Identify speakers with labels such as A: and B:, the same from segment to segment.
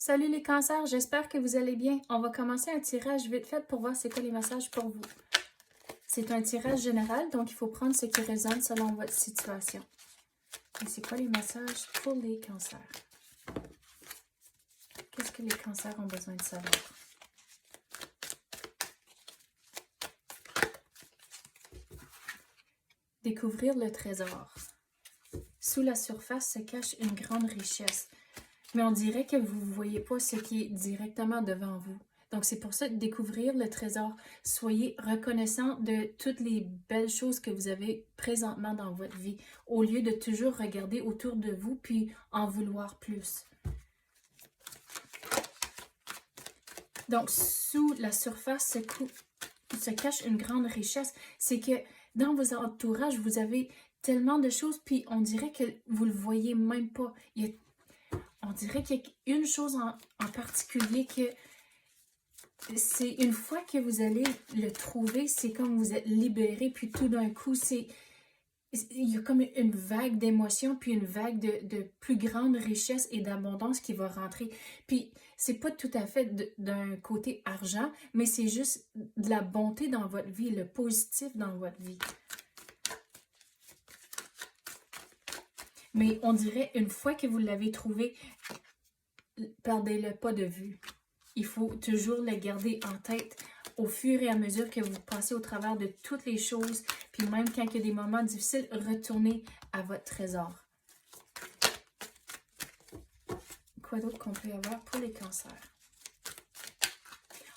A: Salut les cancers, j'espère que vous allez bien. On va commencer un tirage vite fait pour voir c'est quoi les messages pour vous. C'est un tirage général, donc il faut prendre ce qui résonne selon votre situation. Et c'est quoi les messages pour les cancers? Qu'est-ce que les cancers ont besoin de savoir? Découvrir le trésor. Sous la surface se cache une grande richesse. Mais on dirait que vous ne voyez pas ce qui est directement devant vous. Donc, c'est pour ça de découvrir le trésor. Soyez reconnaissant de toutes les belles choses que vous avez présentement dans votre vie, au lieu de toujours regarder autour de vous puis en vouloir plus. Donc, sous la surface se cache une grande richesse. C'est que dans vos entourages, vous avez tellement de choses, puis on dirait que vous ne le voyez même pas. On dirait qu'il y a une chose en particulier que c'est une fois que vous allez le trouver, c'est comme vous êtes libéré, puis tout d'un coup, il y a comme une vague d'émotions, puis une vague de plus grande richesse et d'abondance qui va rentrer. Puis, c'est pas tout à fait d'un côté argent, mais c'est juste de la bonté dans votre vie, le positif dans votre vie. Mais on dirait, une fois que vous l'avez trouvé, perdez-le pas de vue. Il faut toujours le garder en tête au fur et à mesure que vous passez au travers de toutes les choses. Puis même quand il y a des moments difficiles, retournez à votre trésor. Quoi d'autre qu'on peut avoir pour les cancers?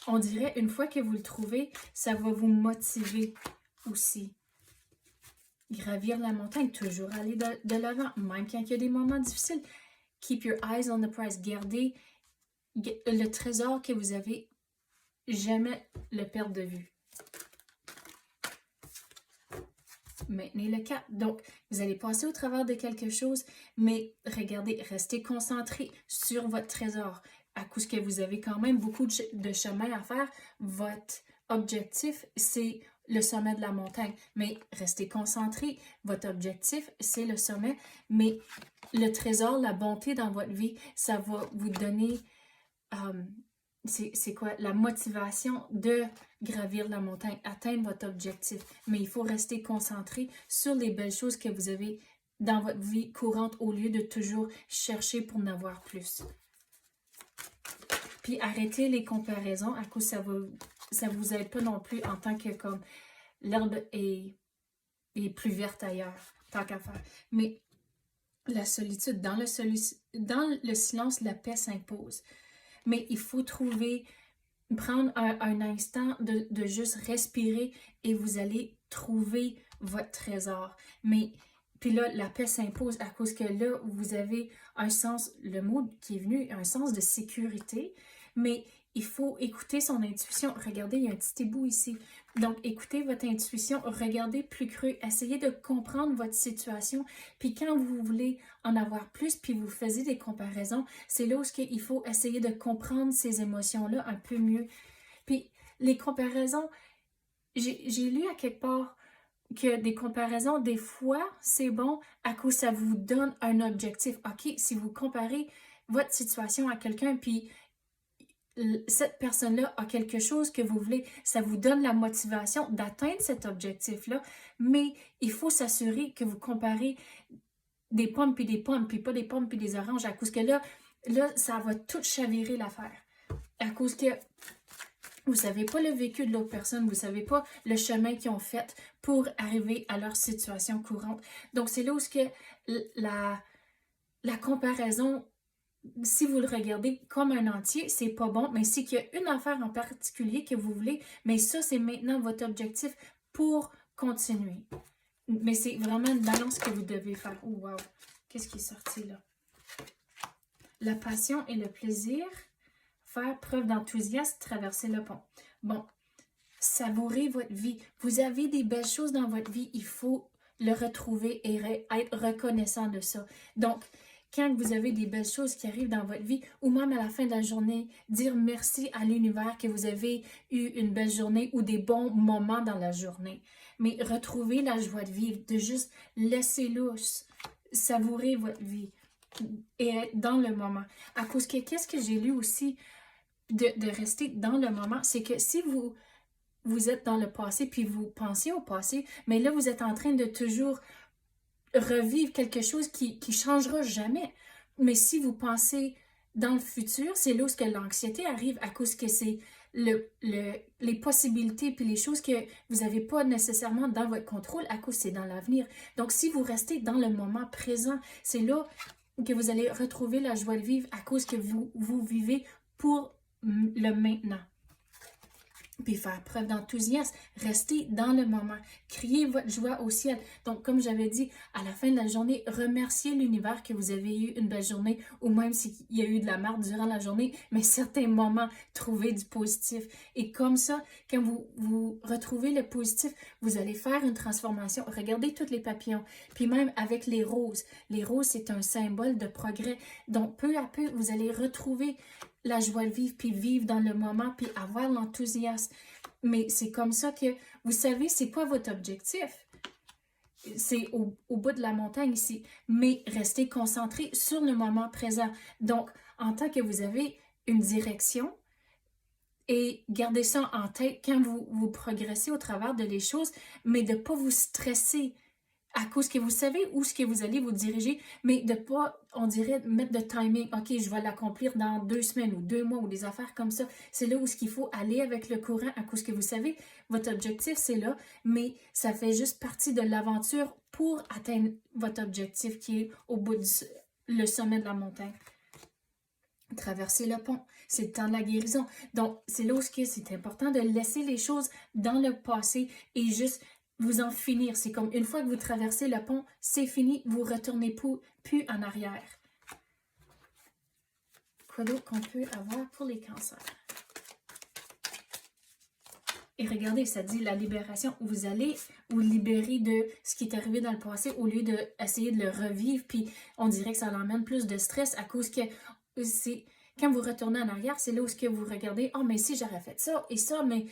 A: On dirait, une fois que vous le trouvez, ça va vous motiver aussi. Gravir la montagne, toujours aller de l'avant, même quand il y a des moments difficiles. Keep your eyes on the prize. Gardez le trésor que vous avez, jamais le perdre de vue. Maintenez le cap. Donc, vous allez passer au travers de quelque chose, mais regardez, restez concentré sur votre trésor. À cause que vous avez quand même beaucoup de chemin à faire, votre objectif, c'est le sommet de la montagne. Mais restez concentré. Votre objectif, c'est le sommet. Mais le trésor, la bonté dans votre vie, ça va vous donner... c'est quoi? La motivation de gravir la montagne, atteindre votre objectif. Mais il faut rester concentré sur les belles choses que vous avez dans votre vie courante au lieu de toujours chercher pour en avoir plus. Puis arrêtez les comparaisons à cause ça vous aide pas non plus en tant que comme l'herbe est plus verte ailleurs, tant qu'à faire. Mais la solitude, dans le silence, la paix s'impose. Mais il faut prendre un instant de juste respirer et vous allez trouver votre trésor. Mais, puis là, la paix s'impose à cause que là, vous avez un sens, le mot qui est venu, un sens de sécurité, mais il faut écouter son intuition. Regardez, il y a un petit ébout ici. Donc, écoutez votre intuition, regardez plus creux, essayez de comprendre votre situation. Puis quand vous voulez en avoir plus, puis vous faisiez des comparaisons, c'est là où il faut essayer de comprendre ces émotions-là un peu mieux. Puis les comparaisons, j'ai lu à quelque part que des comparaisons, des fois, c'est bon à cause ça vous donne un objectif. OK, si vous comparez votre situation à quelqu'un, puis cette personne-là a quelque chose que vous voulez, ça vous donne la motivation d'atteindre cet objectif-là, mais il faut s'assurer que vous comparez des pommes puis pas des pommes puis des oranges, à cause que là, ça va tout chavirer l'affaire. À cause que vous ne savez pas le vécu de l'autre personne, vous ne savez pas le chemin qu'ils ont fait pour arriver à leur situation courante. Donc, c'est là où la comparaison, si vous le regardez comme un entier, c'est pas bon, mais c'est qu'il y a une affaire en particulier que vous voulez, mais ça, c'est maintenant votre objectif pour continuer. Mais c'est vraiment une balance que vous devez faire. Oh, wow! Qu'est-ce qui est sorti là? La passion et le plaisir, faire preuve d'enthousiasme, traverser le pont. Bon, savourez votre vie. Vous avez des belles choses dans votre vie, il faut le retrouver et être reconnaissant de ça. Donc, quand vous avez des belles choses qui arrivent dans votre vie, ou même à la fin de la journée, dire merci à l'univers que vous avez eu une belle journée ou des bons moments dans la journée. Mais retrouvez la joie de vivre, de juste laisser lousse, savourer votre vie. et être dans le moment. À cause que, qu'est-ce que j'ai lu aussi de rester dans le moment, c'est que si vous êtes dans le passé, puis vous pensez au passé, mais là, vous êtes en train de toujours revivre quelque chose qui changera jamais. Mais si vous pensez dans le futur, c'est là où l'anxiété arrive à cause que c'est les possibilités puis les choses que vous n'avez pas nécessairement dans votre contrôle à cause c'est dans l'avenir. Donc, si vous restez dans le moment présent, c'est là que vous allez retrouver la joie de vivre à cause que vous vivez pour le maintenant. Puis faire preuve d'enthousiasme, restez dans le moment, criez votre joie au ciel. Donc, comme j'avais dit, à la fin de la journée, remerciez l'univers que vous avez eu une belle journée, ou même s'il y a eu de la merde durant la journée, mais certains moments, trouvez du positif. Et comme ça, quand vous retrouvez le positif, vous allez faire une transformation. Regardez tous les papillons, puis même avec les roses. Les roses, c'est un symbole de progrès. Donc, peu à peu, vous allez retrouver la joie de vivre, puis vivre dans le moment, puis avoir l'enthousiasme. Mais c'est comme ça que, vous savez, c'est quoi votre objectif? C'est au bout de la montagne ici. Mais restez concentré sur le moment présent. Donc, en tant que vous avez une direction, et gardez ça en tête quand vous progressez au travers de les choses, mais de ne pas vous stresser à cause que vous savez où ce que vous allez vous diriger, mais de pas, on dirait, mettre de timing. OK, je vais l'accomplir dans 2 semaines ou 2 mois ou des affaires comme ça. C'est là où il faut aller avec le courant à cause que vous savez, votre objectif, c'est là, mais ça fait juste partie de l'aventure pour atteindre votre objectif qui est au bout le sommet de la montagne. Traverser le pont, c'est le temps de la guérison. Donc, c'est là où c'est important de laisser les choses dans le passé et juste vous en finir. C'est comme une fois que vous traversez le pont, c'est fini, vous ne retournez plus en arrière. Quoi d'autre qu'on peut avoir pour les cancers? Et regardez, ça dit la libération. Vous allez vous libérer de ce qui est arrivé dans le passé au lieu d'essayer de le revivre. Puis on dirait que ça l'emmène plus de stress à cause que c'est quand vous retournez en arrière, c'est là où vous regardez, oh mais si j'aurais fait ça et ça, mais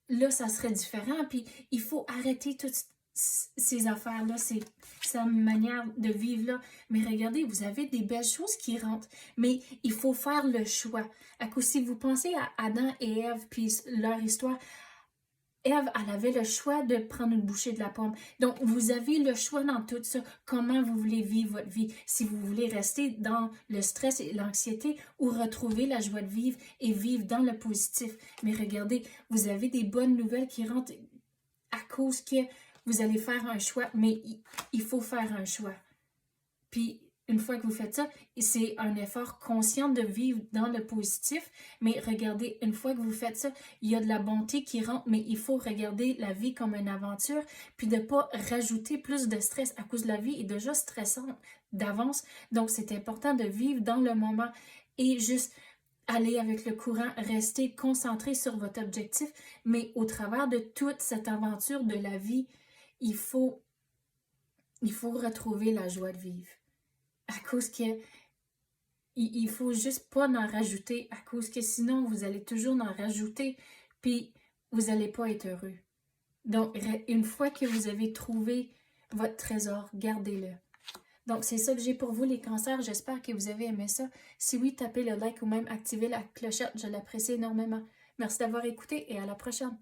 A: là, ça serait différent. Puis il faut arrêter toutes ces affaires-là, c'est sa manière de vivre là. Mais regardez, vous avez des belles choses qui rentrent, mais il faut faire le choix. À cause, si vous pensez à Adam et Ève, puis leur histoire, Ève, elle avait le choix de prendre une bouchée de la pomme. Donc, vous avez le choix dans tout ça. Comment vous voulez vivre votre vie. Si vous voulez rester dans le stress et l'anxiété ou retrouver la joie de vivre et vivre dans le positif. Mais regardez, vous avez des bonnes nouvelles qui rentrent à cause que vous allez faire un choix. Mais il faut faire un choix. Puis, une fois que vous faites ça, c'est un effort conscient de vivre dans le positif. Mais regardez, une fois que vous faites ça, il y a de la bonté qui rentre, mais il faut regarder la vie comme une aventure, puis de ne pas rajouter plus de stress à cause de la vie est déjà stressante d'avance. Donc, c'est important de vivre dans le moment et juste aller avec le courant, rester concentré sur votre objectif. Mais au travers de toute cette aventure de la vie, il faut retrouver la joie de vivre. À cause que il faut juste pas en rajouter, à cause que sinon vous allez toujours en rajouter, puis vous n'allez pas être heureux. Donc, une fois que vous avez trouvé votre trésor, gardez-le. Donc, c'est ça que j'ai pour vous, les cancers. J'espère que vous avez aimé ça. Si oui, tapez le like ou même activez la clochette. Je l'apprécie énormément. Merci d'avoir écouté et à la prochaine.